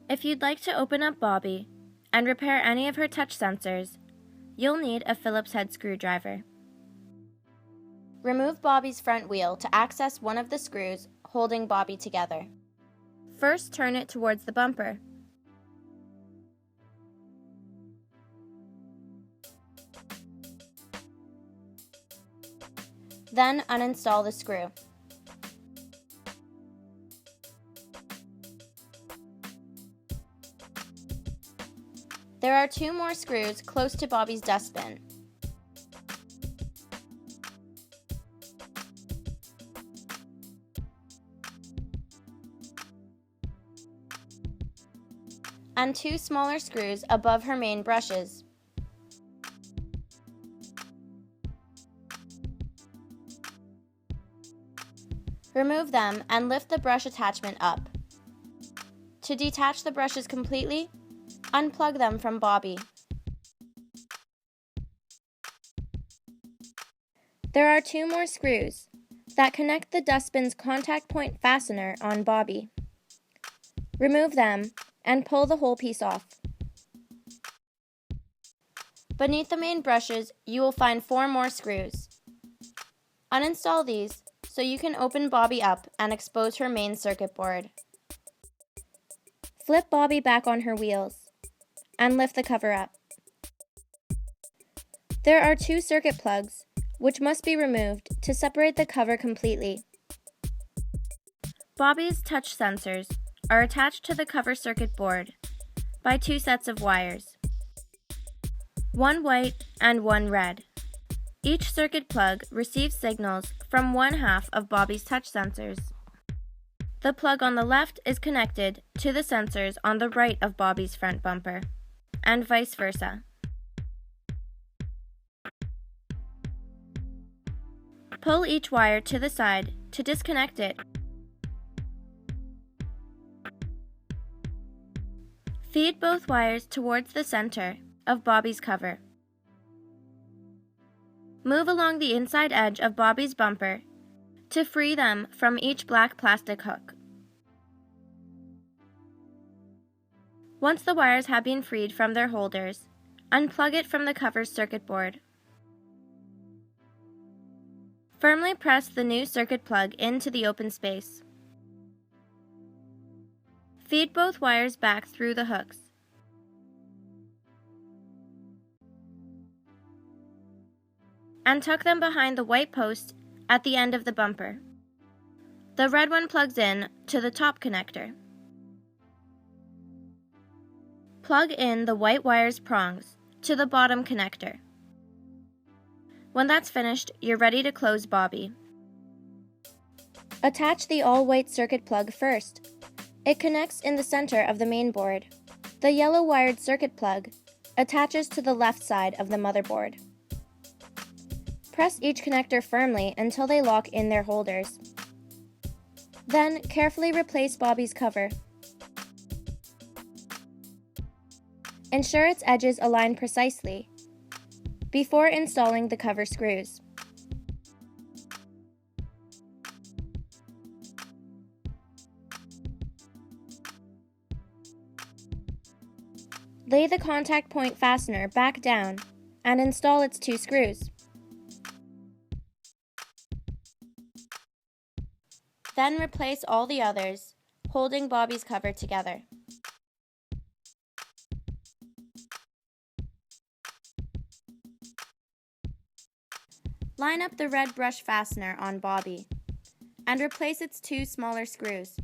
If you'd like to open up bObi and repair any of her touch sensors, you'll need a Phillips head screwdriver. Remove bObi's front wheel to access one of the screws holding bObi together. First, turn it towards the bumper. Then uninstall the screw. There are 2 more screws close to bObi's dustbin. And 2 smaller screws above her main brushes. Remove them and lift the brush attachment up. To detach the brushes completely, unplug them from bObi. There are 2 more screws that connect the dustbin's contact point fastener on bObi. Remove them and pull the whole piece off. Beneath the main brushes, you will find 4 more screws. Uninstall these so you can open bObi up and expose her main circuit board. Flip bObi back on her wheels and lift the cover up. There are 2 circuit plugs which must be removed to separate the cover completely. bObi's touch sensors are attached to the cover circuit board by 2 sets of wires, one white and one red. Each circuit plug receives signals from one half of bObi's touch sensors. The plug on the left is connected to the sensors on the right of bObi's front bumper, and vice versa. Pull each wire to the side to disconnect it. Feed both wires towards the center of bObi's cover. Move along the inside edge of bObi's bumper to free them from each black plastic hook. Once the wires have been freed from their holders, unplug it from the cover's circuit board. Firmly press the new circuit plug into the open space. Feed both wires back through the hooks. And tuck them behind the white post at the end of the bumper. The red one plugs in to the top connector. Plug in the white wire's prongs to the bottom connector. When that's finished, you're ready to close bObi. Attach the all-white circuit plug first. It connects in the center of the main board. The yellow wired circuit plug attaches to the left side of the motherboard. Press each connector firmly until they lock in their holders. Then, carefully replace bObi's cover. Ensure its edges align precisely before installing the cover screws. Lay the contact point fastener back down and install its 2 screws. Then replace all the others, holding bObi's cover together. Line up the red brush fastener on bObi and replace its 2 smaller screws.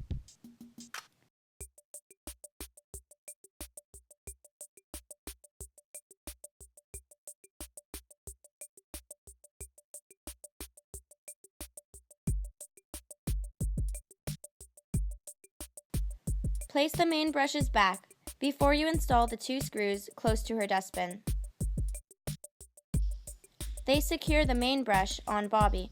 Place the main brushes back before you install the 2 screws close to her dustbin. They secure the main brush on bObi.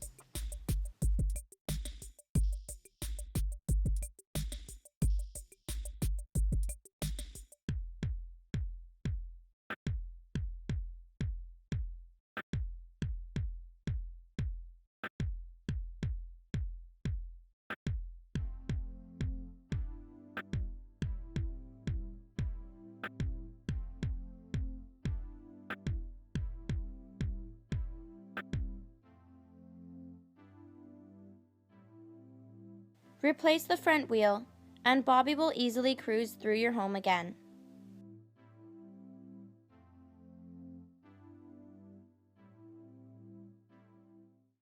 Replace the front wheel, and bObi will easily cruise through your home again.